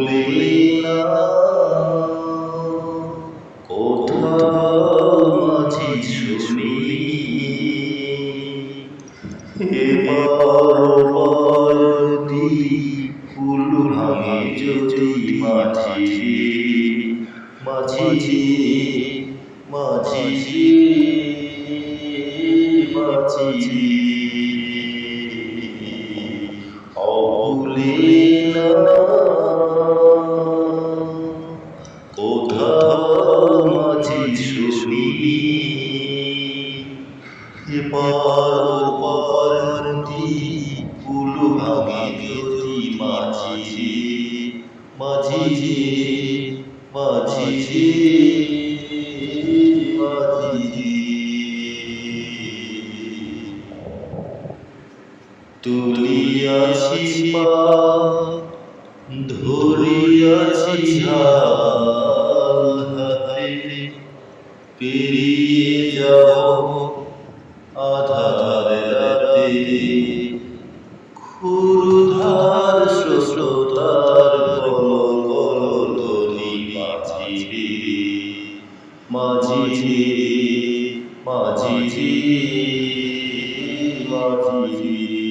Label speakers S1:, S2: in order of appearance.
S1: ভুলি না কোথাও মাঝি শুনি এপার ওপার নদী কুল ভাঙে যদি মাঝি মাঝি মাঝি মাঝি ভুলি না কোথাও মাঝি শুনি এপার ওপার নদী কুল ভাঙে যদি মাঝি মাঝি মাঝি মাঝি তুলিয়াছি পা ধরিয়াছি হাতে পেরিয়ে যাব আধার রাতে ক্ষুরধার স্রোতার কলকলধ্বনি মাঝি মাঝি মাঝি মাঝি